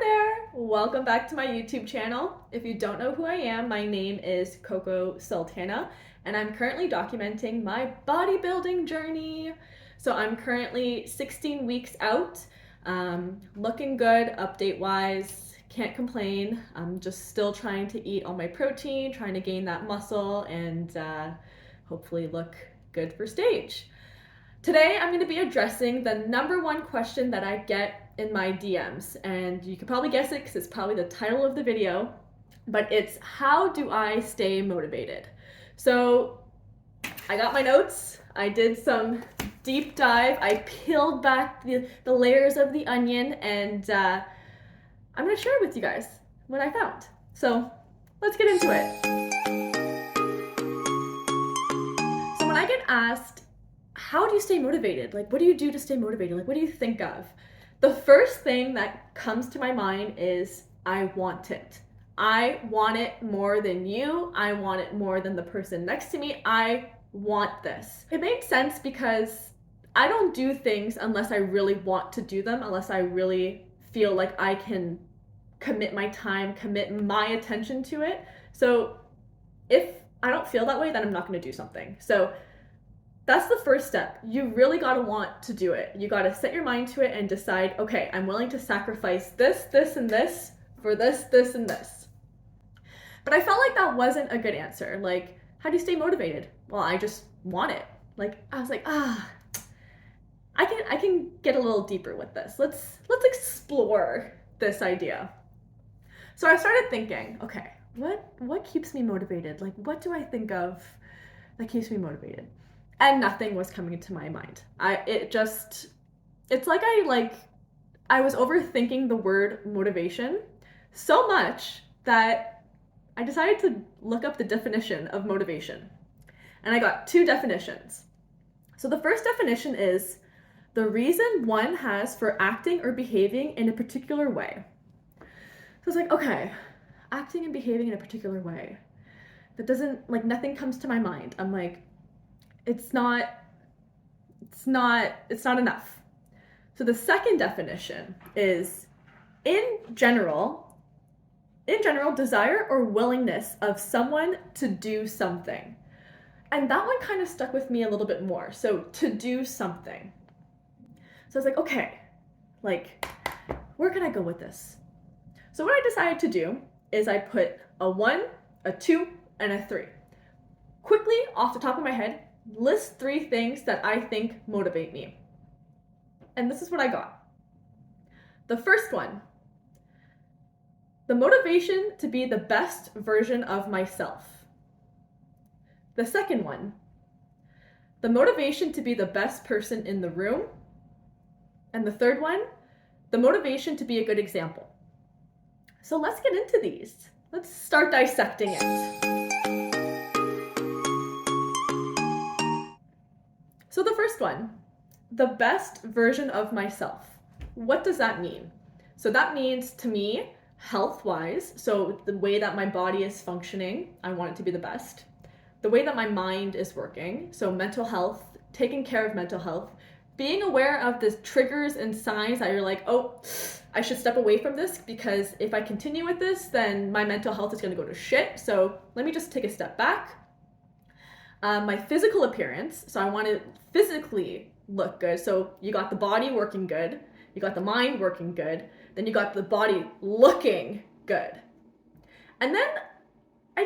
there! Welcome back to my YouTube channel. If you don't know who I am, my name is Coco Sultana, and I'm currently documenting my bodybuilding journey. So I'm currently 16 weeks out, looking good update-wise, can't complain. I'm just still trying to eat all my protein, trying to gain that muscle, and hopefully look good for stage. Today, I'm going to be addressing the number one question that I get in my DMs, and you can probably guess it because it's probably the title of the video, but it's how do I stay motivated? So I got my notes, I did some deep dive, I peeled back the layers of the onion, and I'm going to share with you guys what I found. So let's get into it. So when I get asked, how do you stay motivated? Like, what do you do to stay motivated? Like, what do you think of? The first thing that comes to my mind is I want it. I want it more than you. I want it more than the person next to me. I want this. It makes sense because I don't do things unless I really want to do them, unless I really feel like I can commit my time, commit my attention to it. So if I don't feel that way, then I'm not going to do something. So that's the first step. You really got to want to do it. You got to set your mind to it and decide, okay, I'm willing to sacrifice this, this, and this for this, this, and this. But I felt like that wasn't a good answer. Like, how do you stay motivated? Well, I just want it. Like, I was like, I can get a little deeper with this. Let's explore this idea. So I started thinking, okay, what keeps me motivated? Like, what do I think of that keeps me motivated? And nothing was coming to my mind. It's like I was overthinking the word motivation so much that I decided to look up the definition of motivation. And I got two definitions. So the first definition is the reason one has for acting or behaving in a particular way. So it's like, okay, acting and behaving in a particular way. That doesn't, like, nothing comes to my mind. I'm like, it's not enough. So the second definition is in general, desire or willingness of someone to do something. And that one kind of stuck with me a little bit more. So to do something. So I was like, okay, like, where can I go with this? So what I decided to do is I put a 1, a 2, and a 3. Quickly, off the top of my head, list 3 things that I think motivate me. And this is what I got. The first one, the motivation to be the best version of myself. The second one, the motivation to be the best person in the room. And the third one, the motivation to be a good example. So let's get into these. Let's start dissecting it. So the first one, the best version of myself. What does that mean? So that means, to me, health-wise, so the way that my body is functioning, I want it to be the best. The way that my mind is working, so mental health, taking care of mental health, being aware of the triggers and signs that you're like, oh, I should step away from this because if I continue with this, then my mental health is going to go to shit. So let me just take a step back. My physical appearance, so I want to physically look good. So you got the body working good, you got the mind working good, then you got the body looking good. And then I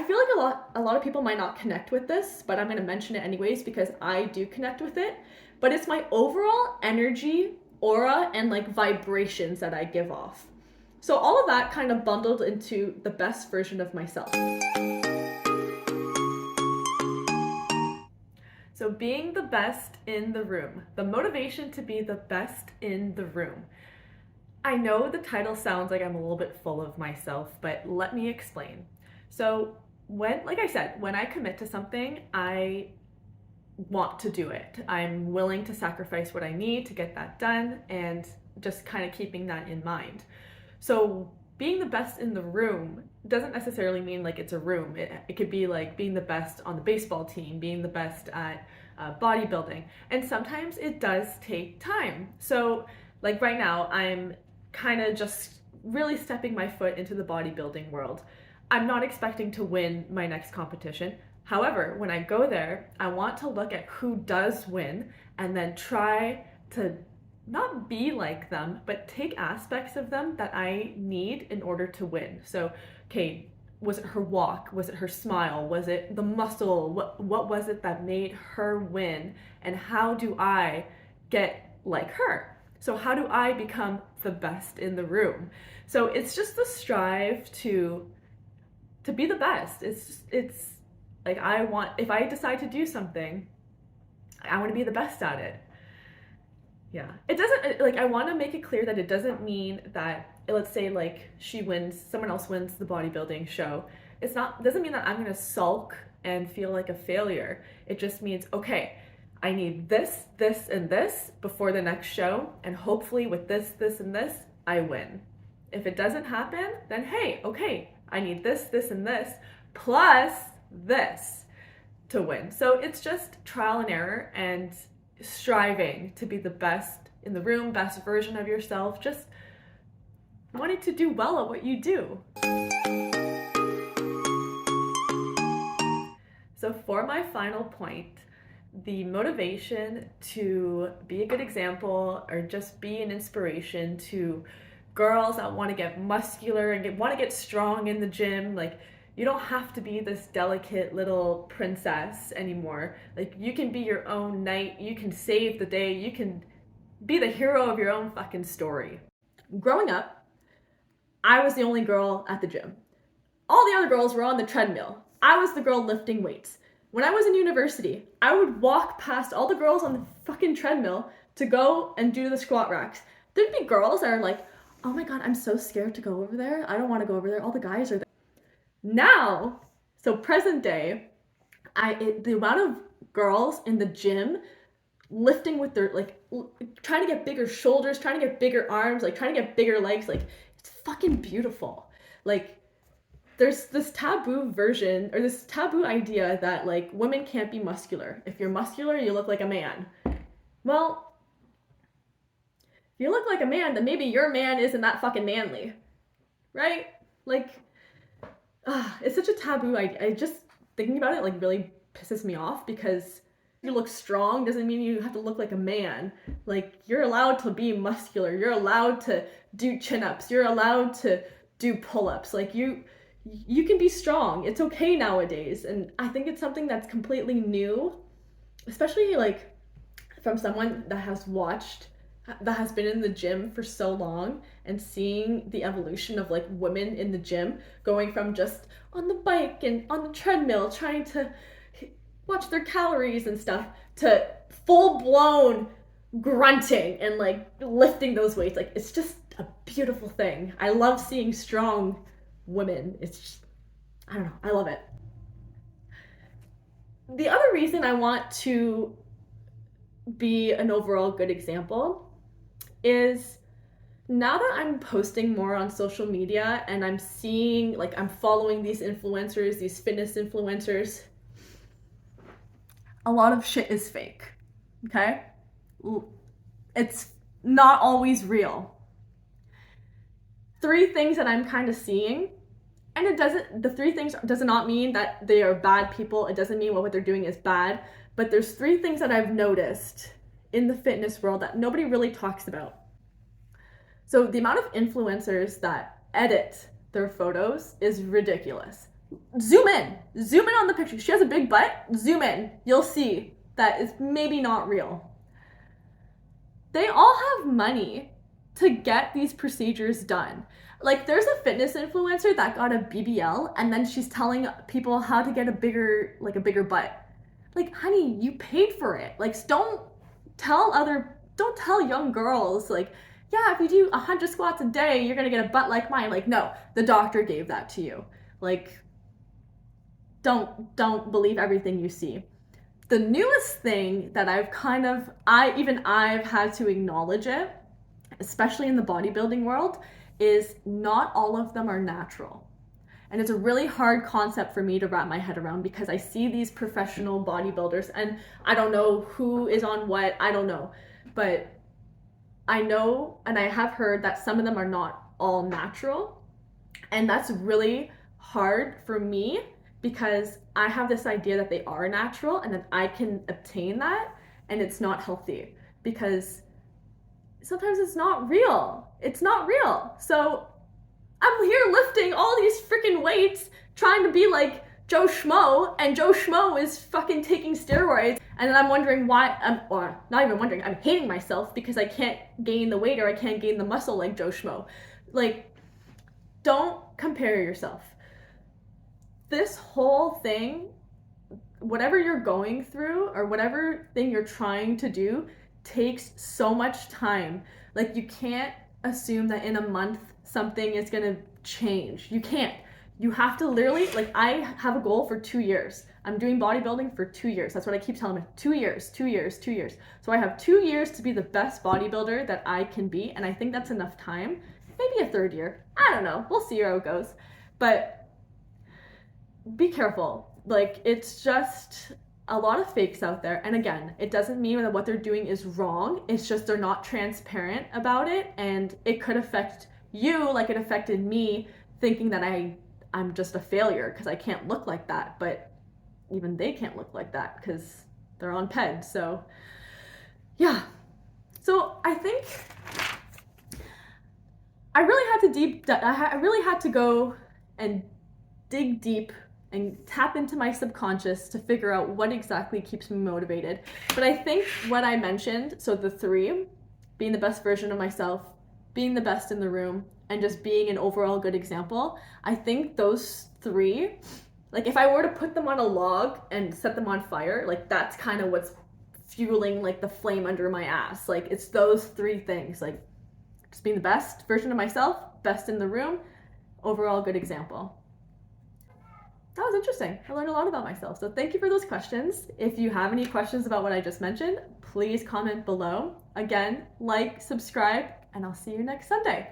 feel like a lot of people might not connect with this, but I'm going to mention it anyways because I do connect with it. But it's my overall energy, aura, and like vibrations that I give off. So all of that kind of bundled into the best version of myself. So being the best in the room, the motivation to be the best in the room. I know the title sounds like I'm a little bit full of myself, but let me explain. So like I said, when I commit to something, I want to do it. I'm willing to sacrifice what I need to get that done and just kind of keeping that in mind. So being the best in the room doesn't necessarily mean like it's a room. It could be like being the best on the baseball team, being the best at bodybuilding. And sometimes it does take time. So like right now, I'm kind of just really stepping my foot into the bodybuilding world. I'm not expecting to win my next competition. However, when I go there, I want to look at who does win and then try to not be like them, but take aspects of them that I need in order to win. So, okay, was it her walk? Was it her smile? Was it the muscle? What was it that made her win? And how do I get like her? So how do I become the best in the room? So it's just the strive to be the best. It's like if I decide to do something, I want to be the best at it. Yeah. It doesn't, like, I want to make it clear that it doesn't mean that, let's say, like, someone else wins the bodybuilding show. Doesn't mean that I'm going to sulk and feel like a failure. It just means, okay, I need this, this, and this before the next show, and hopefully with this, this, and this, I win. If it doesn't happen, then hey, okay, I need this, this, and this, plus this to win. So it's just trial and error and striving to be the best in the room, best version of yourself, just wanting to do well at what you do. So for my final point, the motivation to be a good example or just be an inspiration to girls that want to get muscular and want to get strong in the gym. Like, you don't have to be this delicate little princess anymore. Like, you can be your own knight, you can save the day, you can be the hero of your own fucking story. Growing up, I was the only girl at the gym. All the other girls were on the treadmill. I was the girl lifting weights. When I was in university, I would walk past all the girls on the fucking treadmill to go and do the squat racks. There'd be girls that are like, oh my God, I'm so scared to go over there. I don't want to go over there. All the guys are there. Now, so present day, the amount of girls in the gym lifting with their, like, trying to get bigger shoulders, trying to get bigger arms, like, trying to get bigger legs, like, it's fucking beautiful. Like, there's this taboo version, or this taboo idea that, like, women can't be muscular. If you're muscular, you look like a man. Well, if you look like a man, then maybe your man isn't that fucking manly, right? Like, it's such a taboo. I just, thinking about it, like, really pisses me off, because you look strong doesn't mean you have to look like a man. Like, you're allowed to be muscular. You're allowed to do chin-ups. You're allowed to do pull-ups. Like, you can be strong. It's okay nowadays. And I think it's something that's completely new, especially, like, from someone that has been in the gym for so long and seeing the evolution of, like, women in the gym going from just on the bike and on the treadmill trying to watch their calories and stuff to full-blown grunting and, like, lifting those weights. Like, it's just a beautiful thing. I love seeing strong women. It's just, I don't know, I love it. The other reason I want to be an overall good example is, now that I'm posting more on social media and I'm seeing, like, I'm following these influencers, these fitness influencers, a lot of shit is fake, okay? It's not always real. 3 things that I'm kind of seeing, and the 3 things does not mean that they are bad people. It doesn't mean what they're doing is bad, but there's 3 things that I've noticed in the fitness world that nobody really talks about. So the amount of influencers that edit their photos is ridiculous. Zoom in on the picture. She has a big butt, zoom in. You'll see that it's maybe not real. They all have money to get these procedures done. Like, there's a fitness influencer that got a BBL and then she's telling people how to get a bigger butt. Like, honey, you paid for it. Like, don't tell young girls, like, yeah, if you do 100 squats a day, you're gonna get a butt like mine. Like, no, the doctor gave that to you. Like, don't believe everything you see. The newest thing that I've had to acknowledge it, especially in the bodybuilding world, is not all of them are natural. And it's a really hard concept for me to wrap my head around, because I see these professional bodybuilders and I don't know who is on what, I don't know. But I know and I have heard that some of them are not all natural. And that's really hard for me because I have this idea that they are natural and that I can obtain that, and it's not healthy because sometimes it's not real. It's not real. So I'm here lifting all these freaking weights trying to be like Joe Schmo, and Joe Schmo is fucking taking steroids. And then I'm wondering why, or not even wondering, I'm hating myself because I can't gain the weight or I can't gain the muscle like Joe Schmo. Like, don't compare yourself. This whole thing, whatever you're going through or whatever thing you're trying to do, takes so much time. Like, you can't assume that in a month something is gonna change. You can't. You have to literally, like, I have a goal for 2 years. I'm doing bodybuilding for 2 years. That's what I keep telling myself. 2 years, 2 years, 2 years. So I have 2 years to be the best bodybuilder that I can be, and I think that's enough time. Maybe a third year. I don't know. We'll see how it goes. But be careful. Like, it's just a lot of fakes out there. And again, it doesn't mean that what they're doing is wrong. It's just they're not transparent about it, and it could affect you like it affected me, thinking that I'm just a failure because I can't look like that. But even they can't look like that because they're on PED. So yeah. So I think I really had to go and dig deep and tap into my subconscious to figure out what exactly keeps me motivated. But I think what I mentioned, so the three, being the best version of myself, being the best in the room, and just being an overall good example, I think those three, like if I were to put them on a log and set them on fire, like that's kind of what's fueling like the flame under my ass. Like it's those three things, like just being the best version of myself, best in the room, overall good example. That was interesting. I learned a lot about myself. So thank you for those questions. If you have any questions about what I just mentioned, please comment below. Again, like, subscribe, and I'll see you next Sunday.